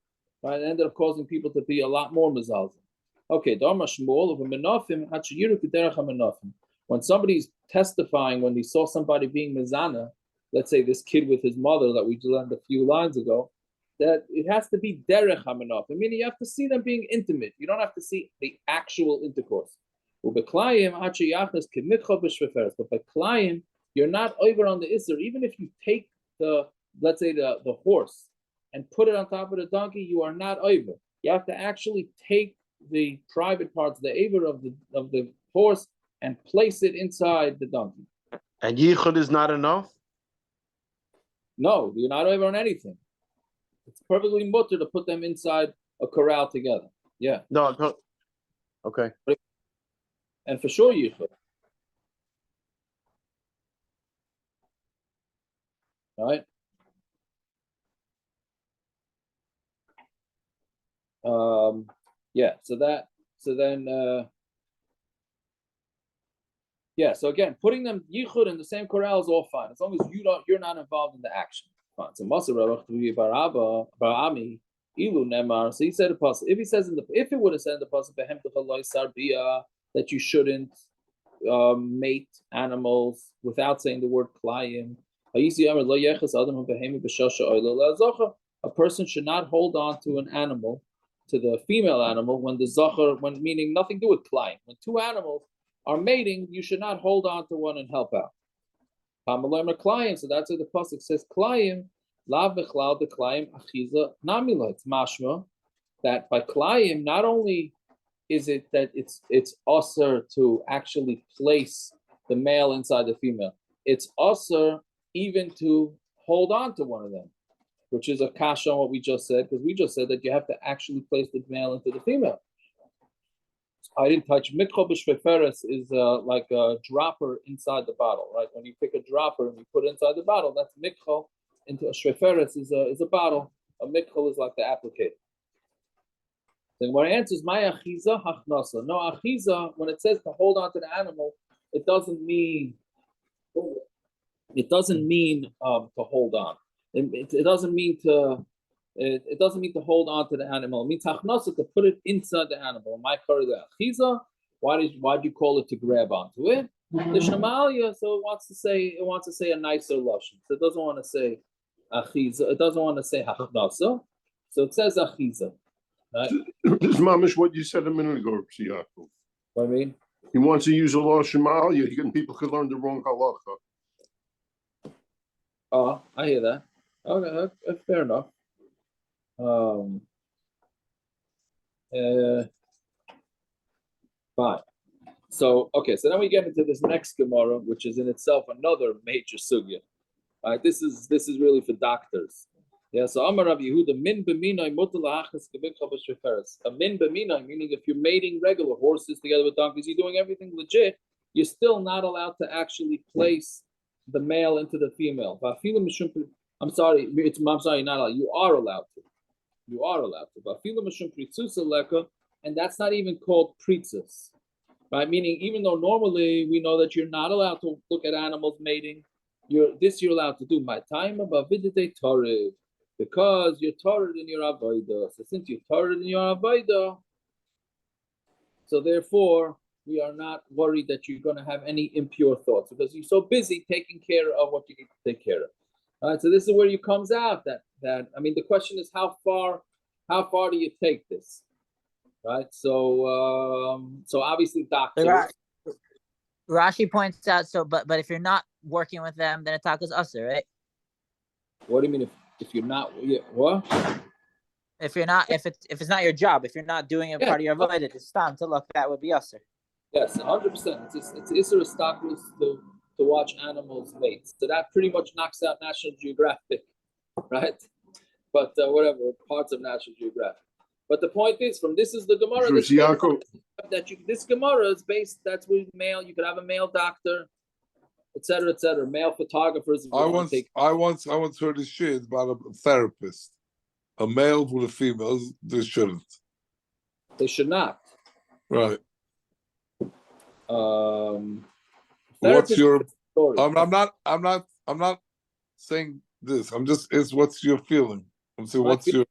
Speaker 1: Right? It ended up causing people to be a lot more mezalzel. Okay, Dharma Shmuel of a menafim hachiyiru k'derech ha-menafim. When somebody's testifying, when he saw somebody being mezana, let's say this kid with his mother that we learned a few lines ago, that it has to be derech ha-menafim, meaning you have to see them being intimate. You don't have to see the actual intercourse. But by klayim, you're not over on the isser. Even if you take the, let's say the horse and put it on top of the donkey, you are not over. You have to actually take the private parts, the aver of the horse, and place it inside the donkey.
Speaker 8: And yichud is not enough?
Speaker 1: No, you're not over on anything. It's perfectly mutter to put them inside a corral together. Yeah.
Speaker 8: No. Okay.
Speaker 1: And for sure yichud. Right? Yeah, so again, putting them yichud in the same corral is all fine, as long as you're not involved in the action. Fine. So Ilu Nemar. So he said a pasuk. If he says if it would have said in the pasuk that you shouldn't mate animals without saying the word klayim, a person should not hold on to an animal, to the female animal, when the zachar, when meaning nothing to do with klayim. When two animals are mating, you should not hold on to one and help out. So that's what the pasuk says. Klayim. Lav bechlal de klayim achiza namila. It's mashma that by klayim, not only is it that it's usher to actually place the male inside the female, it's usher even to hold on to one of them, which is a kasha on what we just said, because we just said that you have to actually place the male into the female. I didn't touch mikro b'shveferes is like a dropper inside the bottle, right? When you pick a dropper and you put it inside the bottle, that's mikro. Into a shreferes is a bottle. A mikro is like the applicator. Then what answers my achiza hachnasa. No achiza, when it says to hold on to the animal, it doesn't mean to hold on. It doesn't mean to hold on to the animal. It means hachnasa, to put it inside the animal. My the achiza. Why do you call it to grab onto it? The shamalia, so it wants to say a nicer lashon. So it doesn't want to say achiza. It doesn't want to say hachnasa. So it says achiza. Right?
Speaker 2: This mamish what you said a minute ago, Yaakov.
Speaker 1: What I mean?
Speaker 2: He wants to use a law shamalia, and people could learn the wrong halacha.
Speaker 1: Oh, I hear that. Okay, fair enough. Fine. So then we get into this next Gemara, which is in itself another major sugya. Right? This is really for doctors. Yeah. So Amar Rav Yehuda min b'minay mutal achas k'bikcha b'shreferes. A min b'minay, meaning if you're mating regular horses together with donkeys, you're doing everything legit. You're still not allowed to actually place the male into the female. I'm sorry, you're not allowed. You are allowed to. You are allowed to. And that's not even called pritzas. Right? Meaning, even though normally we know that you're not allowed to look at animals mating, you're allowed to do. My time about vidite Torah, because you're Torah in your avodah. So since you're Torah in your avodah, so therefore we are not worried that you're going to have any impure thoughts because you're so busy taking care of what you need to take care of. All right. So this is where it comes out that I mean the question is how far do you take this? Right, so obviously doctors.
Speaker 7: Rashi points out, but if you're not working with them, then a is usher, right?
Speaker 1: What do you mean if you're not? Yeah, what?
Speaker 7: If it's not your job, if you're not doing a part of your avodah, it's time to look. That would be usher.
Speaker 1: Yes, 100%. It's Isser Stockless to watch animals mate. So that pretty much knocks out National Geographic, right? But whatever, parts of National Geographic. But the point is, from this is the Gemara. This Gemara is based. That's with male. You could have a male doctor, etc., etc. Male photographers.
Speaker 3: I once heard a shit about a therapist, a male with a female. They shouldn't.
Speaker 1: They should not.
Speaker 3: Right.
Speaker 1: What's
Speaker 3: your story? I'm not saying this. It's what's your feeling? I'm saying what's your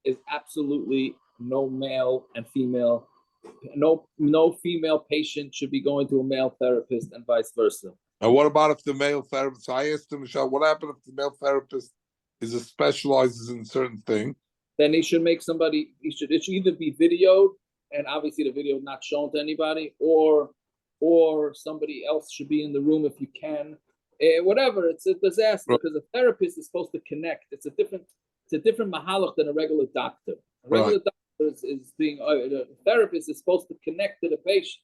Speaker 1: is absolutely no male and female, no female patient should be going to a male therapist and vice versa.
Speaker 3: And what about if the male therapist? I asked him, Michelle, what happened if the male therapist specializes in a certain thing?
Speaker 1: Then he should make somebody. It should either be videoed, and obviously the video not shown to anybody, or somebody else should be in the room if you can. Whatever, it's a disaster because a therapist is supposed to connect. It's a different mahalach than a regular doctor. A regular doctor is being a therapist is supposed to connect to the patient,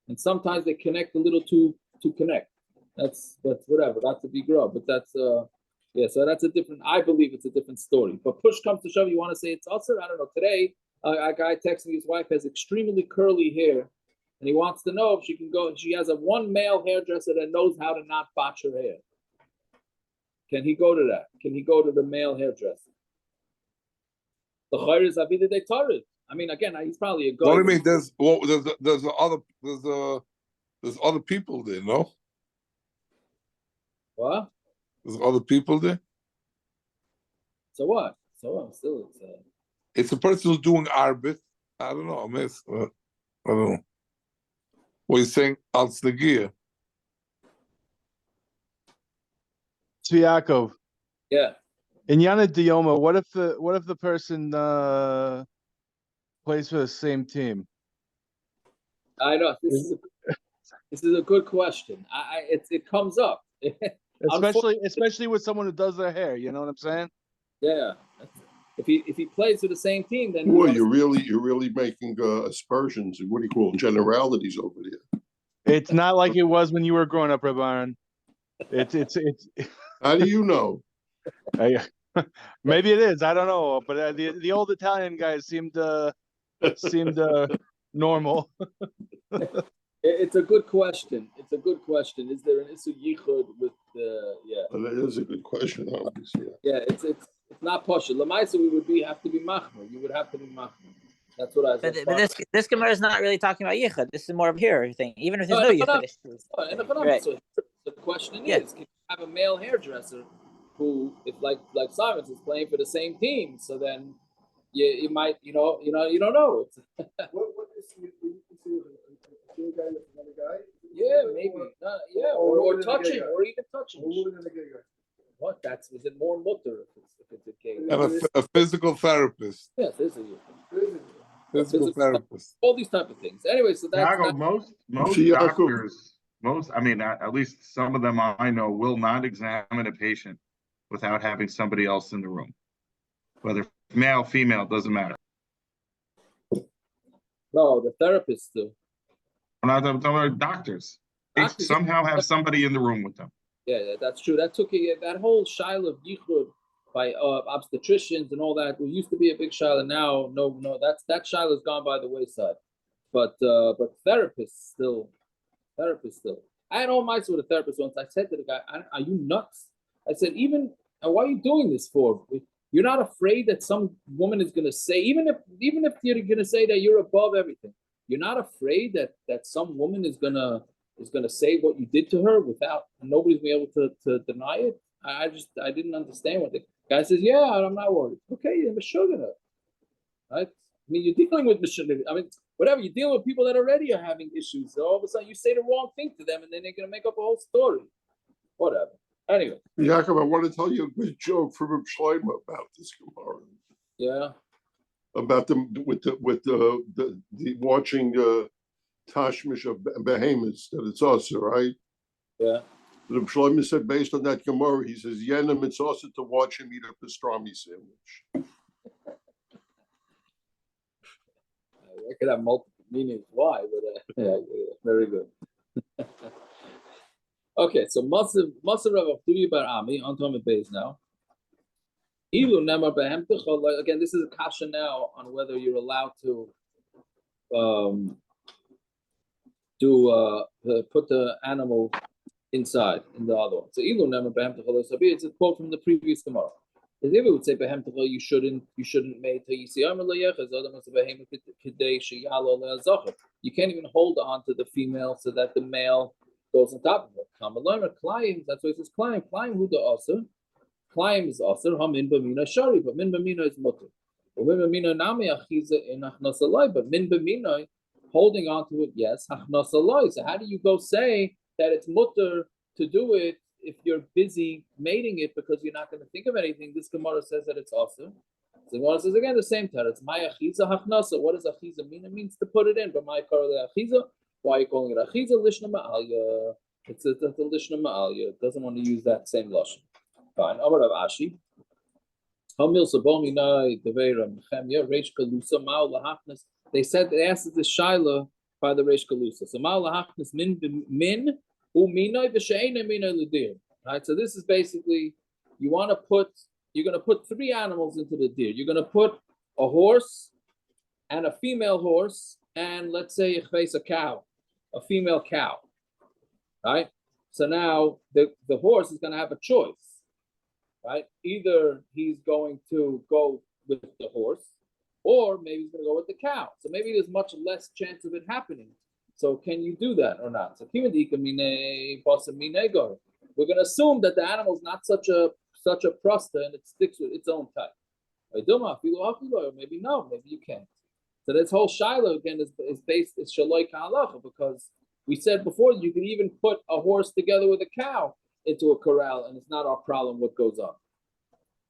Speaker 1: and sometimes they connect a little too connect. That's whatever. That's a big rub, but that's so that's a different. I believe it's a different story. But push comes to shove, you want to say it's usher? I don't know. Today, a guy texted me his wife has extremely curly hair. And he wants to know if she can go. She has one male hairdresser that knows how to not botch her hair. Can he go to that? Can he go to the male hairdresser? The chayr is avida de tarid. I mean, again, he's probably a guy.
Speaker 3: What do you mean? There's other people there, no?
Speaker 1: What?
Speaker 3: There's other people there.
Speaker 1: So what? Still,
Speaker 3: it's a person who's doing arbit. I don't know. I don't know. What he's saying, als negia.
Speaker 10: Yaakov.
Speaker 1: Yeah.
Speaker 10: In Yana Dioma, what if the person plays for the same team?
Speaker 1: I know this is a good question. It comes up,
Speaker 10: especially with someone who does their hair. You know what I'm saying?
Speaker 1: Yeah. If he plays for the same team, then
Speaker 2: you're really making aspersions and what do you call them, generalities over there.
Speaker 10: It's not like it was when you were growing up, Rabban. It's.
Speaker 2: How do you know?
Speaker 10: Maybe it is. I don't know, but the old Italian guys seemed normal.
Speaker 1: It's a good question. Is there an Isu Yichud with the
Speaker 2: Well, that is a good question, obviously.
Speaker 1: Yeah, it's not Pasha. Lamaisa, we would have to be machmer. You would have to be machmer. That's what I said.
Speaker 7: But this Gemara is not really talking about yichud. This is more of a hair thing. Even if there's no yichud.
Speaker 1: Right. So the question is, can you have a male hairdresser who, if like Simons is playing for the same team, so then you might you don't know.
Speaker 6: What is the guy with another guy?
Speaker 1: Yeah, maybe. Or touching, or even touching. What? Is it more mutter if it's a gay?
Speaker 3: And a physical therapist.
Speaker 1: Yes,
Speaker 3: physical therapist.
Speaker 1: All these type of things. Anyway, so that's
Speaker 11: most doctors, at least some of them I know, will not examine a patient without having somebody else in the room. Whether male, female, doesn't matter.
Speaker 1: No, the therapists do.
Speaker 11: I'm talking about doctors. They somehow have somebody in the room with them.
Speaker 1: Yeah, that's true. That took that whole shaila of yichud by obstetricians and all that. It used to be a big shaila. Now, no, that shaila has gone by the wayside. But therapists still. I had all my with a therapist once. I said to the guy, "Are you nuts?" I said, why are you doing this for? You're not afraid that some woman is going to say, even if you're going to say that you're above everything, you're not afraid that some woman is gonna say what you did to her without nobody's being able to deny it. I didn't understand what the guy says. Yeah, I'm not worried. Okay, you're Meshuggah, right? I mean, you're dealing with Meshuggah. I mean, whatever, you're dealing with people that already are having issues. So all of a sudden you say the wrong thing to them, and then they're gonna make up a whole story. Whatever. Anyway.
Speaker 2: Yaakov, I want to tell you a good joke from Reb Shlomo about this Gemara.
Speaker 1: Yeah.
Speaker 2: About them with the watching tashmish of behemoths that it's also right.
Speaker 1: Yeah.
Speaker 2: The Shlomo said based on that Gemara, he says Yenim it's also to watch him eat a pastrami sandwich.
Speaker 1: I could have multiple meanings why, but yeah, very good. Okay, so Masav Rav Avturi Bar Ami on Tomei Beis now. Ilu Nemar Behem Tichol. Again, this is a kasha now on whether you're allowed to put the animal inside in the other one. So Ilu Nemar Behem Tichol Sabi. It's a quote from the previous Gemara. If it would say Behem Tichol, you shouldn't make you can't even hold on to the female so that the male goes on top of it. That's why it says climb. Climb who the asr. Climb is asr. Min b'mina shari, but min b'mina is mutter. But min b'mina nami achiza in achnas alay. But min b'mina, holding on to it, yes, achnas alay. So how do you go say that it's mutter to do it if you're busy mating it because you're not going to think of anything? This Gemara says that it's asr. The Gemara says again the same term. It's my achiza hachnasa. What does achiza mean? It means to put it in. But my karle achiza. Why are you calling it achiza? Lishna ma'alya. It's a lishna ma'alya. It doesn't want to use that same lashon. Fine. Amar Rav Ashi. Hamil sabomi nai devera mechemya reish kalusa ma'al lahachnas. They asked this shaila by the reish kalusa. So ma'al lahachnas min uminai v'she'ena minai l'dir. Right. So this is basically you're going to put three animals into the deer. You're going to put a horse and a female horse, and let's say you face a cow, a female cow, right? So now the horse is going to have a choice, right? Either he's going to go with the horse, or maybe he's going to go with the cow. So maybe there's much less chance of it happening. So can you do that or not? So we're going to assume that the animal is not such a prosta and it sticks with its own type. Or maybe no, maybe you can't. So this whole shiloh again is shaloi ka'alacha, because we said before you can even put a horse together with a cow into a corral and it's not our problem what goes on.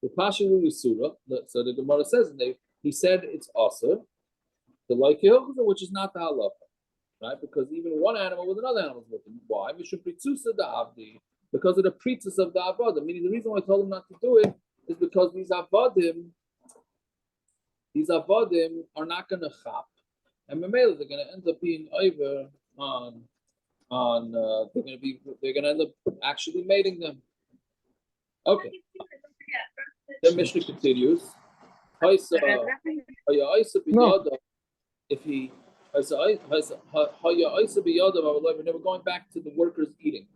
Speaker 1: The Pashalu Surah, so the Gemara says he said it's asur, the like which is not the halacha, right? Because even one animal with another animal is with him. Why? Because of the preachers of the avodim. Meaning the reason why I told him not to do it is because these avodim are not going to chap, and they're going to end up being over on they're going to end up actually mating them. Okay. The Mishnah continues. If he we're going back to the workers eating.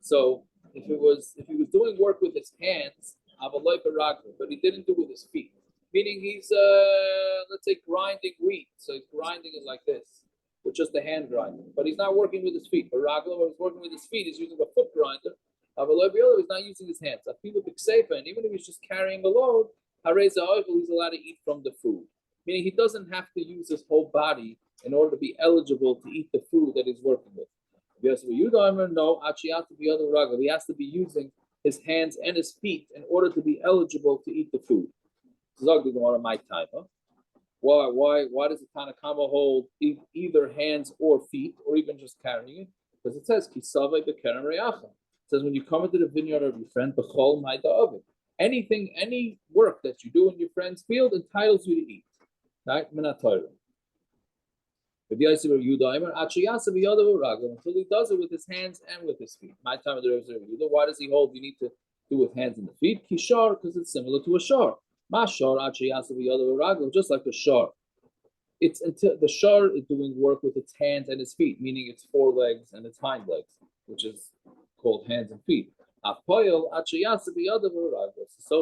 Speaker 1: So if he was doing work with his hands, but he didn't do it with his feet. Meaning he's let's say grinding wheat. So he's grinding it like this, with just a hand grinder. But he's not working with his feet. But Ragla, when he's working with his feet, he's using a foot grinder. He's not using his hands. And even if he's just carrying a load, he's allowed to eat from the food. Meaning he doesn't have to use his whole body in order to be eligible to eat the food that he's working with. Yes, no, he has to be using his hands and his feet in order to be eligible to eat the food. My time, huh? Why does the Tanakama hold either hands or feet, or even just carrying it? Because it says Kisave bekerem reyacha. It says when you come into the vineyard of your friend, b'chol ma'ida oven. Any work that you do in your friend's field entitles you to eat. Right? Minatayra. Until he does it with his hands and with his feet. My time of the Yehuda. Why does he hold you need to do with hands and the feet? Kishar, because it's similar to a shar. Just like a shar. It's until the shar is doing work with its hands and its feet, meaning its forelegs and its hind legs, which is called hands and feet. So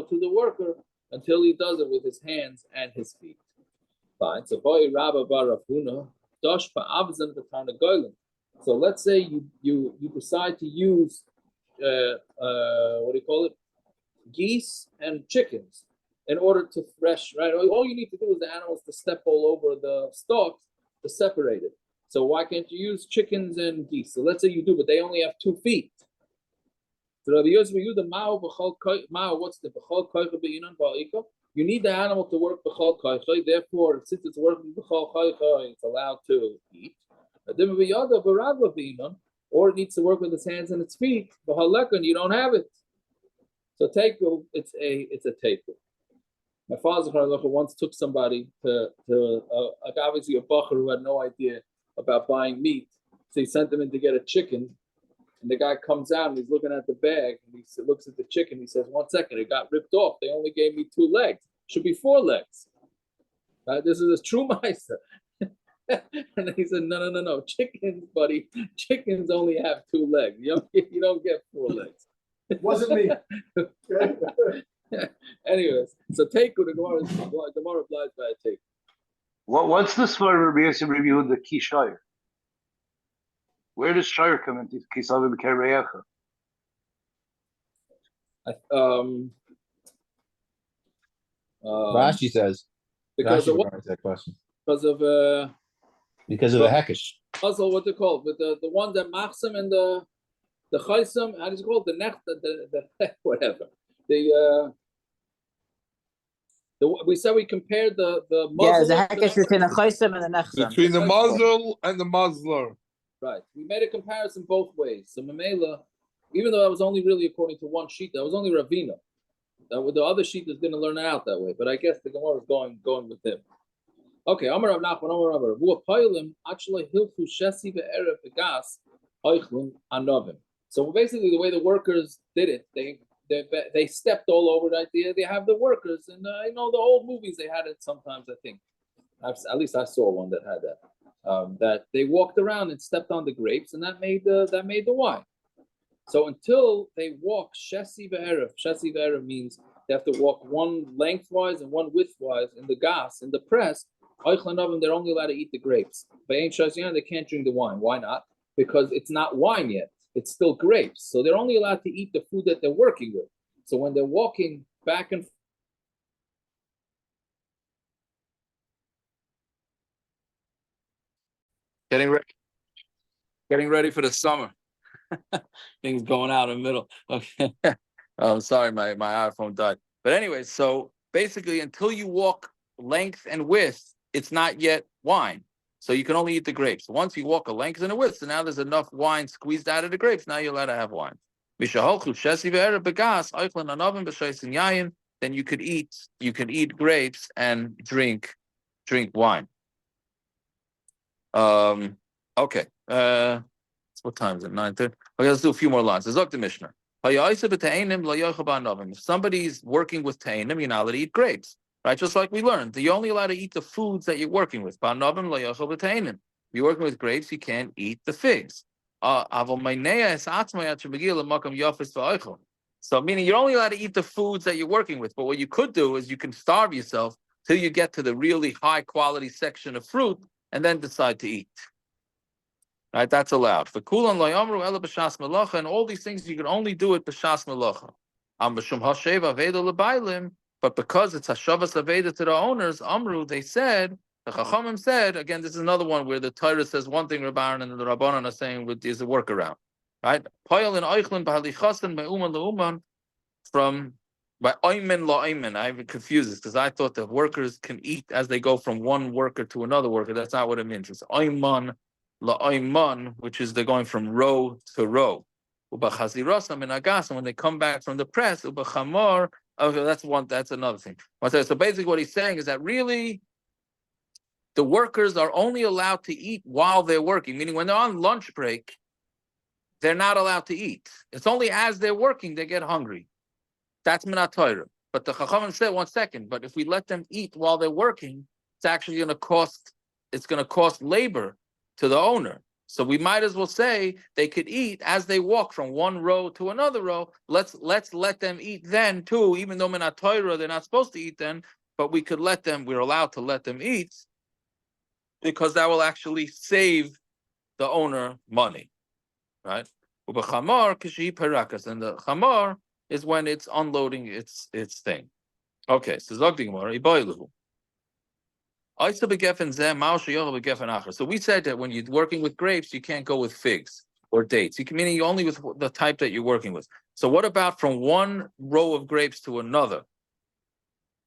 Speaker 1: to the worker until he does it with his hands and his feet. Fine. So boy Rabba Barafuna. So let's say you decide to use geese and chickens in order to thresh, right? All you need to do is the animals to step all over the stalks to separate it. So why can't you use chickens and geese? So let's say you do, but they only have 2 feet. So what's the you need the animal to work b'chol koichai. Therefore, since it's working b'chol koichai, it's allowed to eat. Or it needs to work with its hands and its feet. And you don't have it. So teiku, it's a teiku. My father once took somebody to obviously a bacher who had no idea about buying meat. So he sent him in to get a chicken. And the guy comes out and he's looking at the bag and he looks at the chicken. He says, 1 second, it got ripped off. They only gave me 2 legs. Should be 4 legs. This is a true meister. And he said, no. Chickens, buddy. Chickens only have 2 legs. You don't get 4 legs.
Speaker 6: It wasn't me.
Speaker 1: Anyways, so teiku, the Gemara applies by a teiku.
Speaker 4: What's the story of Rabbi Yosef review the key shire? Where does shire come into Kisav B'Kereyecha?
Speaker 5: Rashi says.
Speaker 1: Because
Speaker 5: Rashi
Speaker 1: of what?
Speaker 5: regards that question.
Speaker 1: Because of
Speaker 5: a hekesh.
Speaker 1: Also, what they call it, the one that machsim and the chaysam, how do you call it? The nech, the whatever. We said we compared the muzzle.
Speaker 7: Yeah, the hekesh between the chaysam and the nechsam.
Speaker 3: Between the muzzle and the muzzler.
Speaker 1: Right. We made a comparison both ways. So Mamela, even though that was only really according to one sheet, that was only Ravina. The other sheet is going to learn it out that way. But I guess the Gemara is going with him. Okay, Amar Rav Nachman, Amar Rav Vu Pailim, actually Hilfu Shesi Be'erev Begas Oichlun Anovim. So basically, the way the workers did it, they stepped all over the idea. They have the workers, and the old movies they had it sometimes. I think, at least I saw one that had that. That they walked around and stepped on the grapes, and that made the wine. So until they walk Shesi Be'erev, Shesi Be'erev means they have to walk one lengthwise and one widthwise in the gas, in the press. They're only allowed to eat the grapes. They can't drink the wine. Why not? Because it's not wine yet. It's still grapes. So they're only allowed to eat the food that they're working with. So when they're walking back and forth, getting ready for the summer. Things going out in the middle. Okay. I'm sorry, my iPhone died. But anyway, so basically until you walk length and width, it's not yet wine. So you can only eat the grapes. Once you walk a length and a width, so now there's enough wine squeezed out of the grapes, now you're allowed to have wine. Then you could eat grapes and drink wine. Okay. What time is it? 9:30. Okay, let's do a few more lines. There's the Mishnah. If somebody's working with ta'anim, you're not allowed to eat grapes. Right? Just like we learned. You're only allowed to eat the foods that you're working with. If you're working with grapes, you can't eat the figs. So meaning you're only allowed to eat the foods that you're working with. But what you could do is you can starve yourself till you get to the really high quality section of fruit and then decide to eat. Right, that's allowed. For kulan lo yamru ela b'shas melacha, and all these things you can only do it b'shas melacha. B'shum hasheva aveda lebailim, but because it's hashavas aveda to the owners, amru, they said, the Chachamim said, again, this is another one where the Torah says one thing, Rabbanan, and the Rabbanan are saying there's a workaround. Right? Poyal and oichlin b'halichasan me'uman le'uman, from by oimen la'oimen. I even confused this because I thought that workers can eat as they go from one worker to another worker. That's not what it means. It's oiman la'oiman, which is they're going from row to row. Ubachazirosam and agas, and when they come back from the press, ubachamor. Okay, that's another thing. So basically what he's saying is that really the workers are only allowed to eat while they're working, meaning when they're on lunch break, they're not allowed to eat. It's only as they're working they get hungry. That's minat Torah. But the Chachamim said, 1 second, but if we let them eat while they're working, it's actually going to cost labor to the owner. So we might as well say they could eat as they walk from one row to another row. Let's let them eat then too, even though minat Torah they're not supposed to eat then, but we're allowed to let them eat because that will actually save the owner money. Right? Ubachamar kishi parakas, and the chamar is when it's unloading its thing. Okay, so Zogdi Gemara, Iboiluhu. So we said that when you're working with grapes, you can't go with figs or dates. You can meaning you only with the type that you're working with. So what about from one row of grapes to another?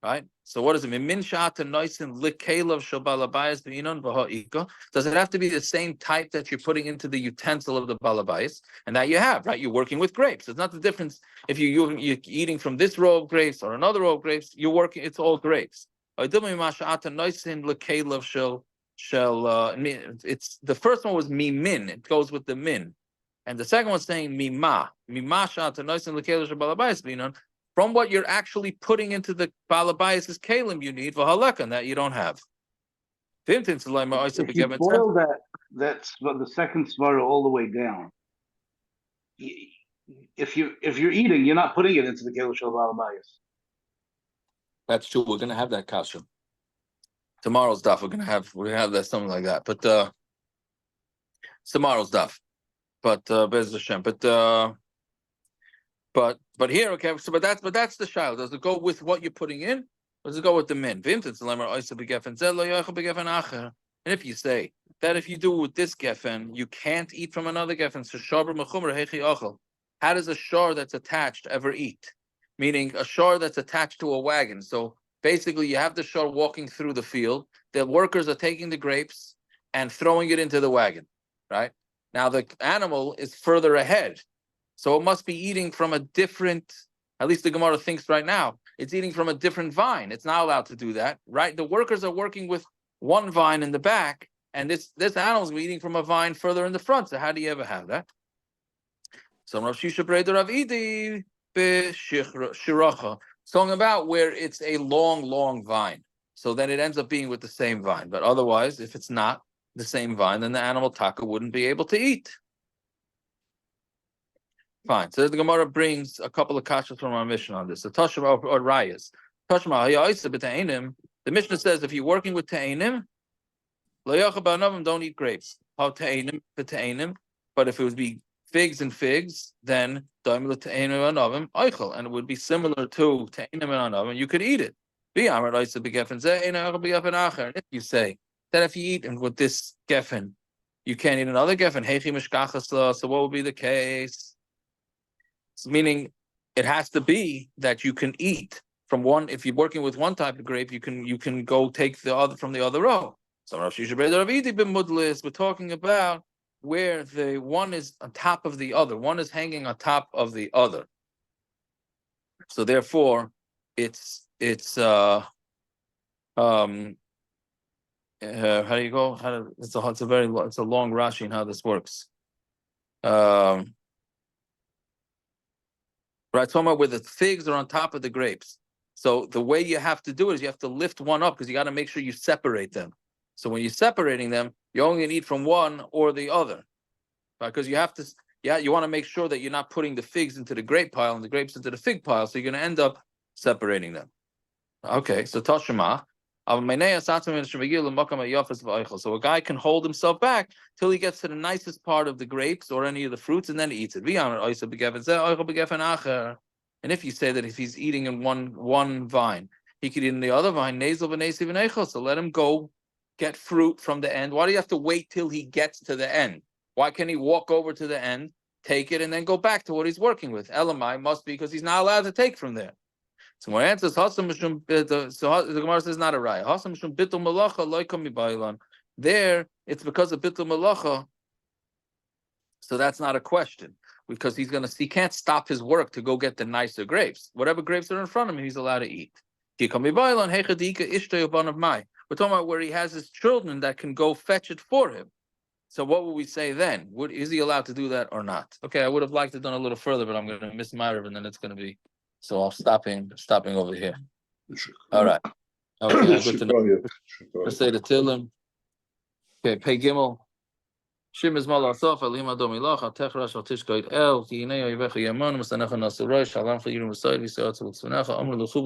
Speaker 1: Right? So what is it? Does it have to be the same type that you're putting into the utensil of the balabais? And that you have, right? You're working with grapes. It's not the difference if you're eating from this row of grapes or another row of grapes. You're working. It's all grapes. It's the first one was min. It goes with the min, and the second one's saying mima. From what you're actually putting into the balabayas' kalim, you need v'halakan that you don't have.
Speaker 4: If you boil that's the second svara all the way down. If you're eating, you're not putting it into the kelim shel balabayas.
Speaker 1: That's true. We're gonna have that kasha. Tomorrow's daf. We're gonna have that something like that. But it's tomorrow's daf. But Bez Hashem. But here, okay. So, but that's the shaila. Does it go with what you're putting in? Or does it go with the min? And if you say that if you do with this gefen, you can't eat from another gefen. So how does a shor that's attached ever eat? Meaning a shor that's attached to a wagon. So basically, you have the shor walking through the field. The workers are taking the grapes and throwing it into the wagon. Right now, the animal is further ahead. So it must be eating from a different, at least the Gemara thinks right now, it's eating from a different vine. It's not allowed to do that, right? The workers are working with one vine in the back, and this animal is eating from a vine further in the front. So how do you ever have that? So Rav Shisha Breder Rav Idi Shiracha, talking about where it's a long vine. So then it ends up being with the same vine. But otherwise, if it's not the same vine, then the animal taka wouldn't be able to eat. Fine. So the Gemara brings a couple of kashas from our mission on this. So Tashma or Rayas. Tashma the Mishnah says if you're working with Ta'anim, don't eat grapes. But if it would be figs and figs, then and it would be similar to Ta'anim and Anavim, you could eat it. And if you say that if you eat with this geffen, you can't eat another geffen, so what would be the case? Meaning it has to be that you can eat from one. If you're working with one type of grape, you can go take the other from the other row. So we're talking about where the one is on top of the other. One is hanging on top of the other. So therefore, it's how do you go? It's a long Rashi in how this works. Right, talking about where the figs are on top of the grapes. So the way you have to do it is you have to lift one up because you got to make sure you separate them. So when you're separating them, you're only going to eat from one or the other, because you have to. You want to make sure that you're not putting the figs into the grape pile and the grapes into the fig pile. So you're going to end up separating them. Okay, so Tashema. So a guy can hold himself back till he gets to the nicest part of the grapes or any of the fruits, and then he eats it. And if you say that if he's eating in one vine, he could eat in the other vine. So let him go get fruit from the end. Why do you have to wait till he gets to the end? Why can't he walk over to the end, take it, and then go back to what he's working with? Elamai must be because he's not allowed to take from there. So my answer is so the Gemara says not a raya. There, it's because of bitul malacha. So that's not a question because he can't stop his work to go get the nicer grapes. Whatever grapes are in front of him, he's allowed to eat. We're talking about where he has his children that can go fetch it for him. So what would we say then? Is he allowed to do that or not? Okay, I would have liked to done a little further, but I'm going to miss my and then it's going to be. So I'm stopping over here. All right. Okay, good to know. Let's say the Tilim. Okay, Pei Gimel. Shim is mal asof alim adom ilach atechrash atishkoit el ki inei oivecha yaman masanecha nasurosh alam chayirim v'soid v'soyat v'tzvanecha amr l'chu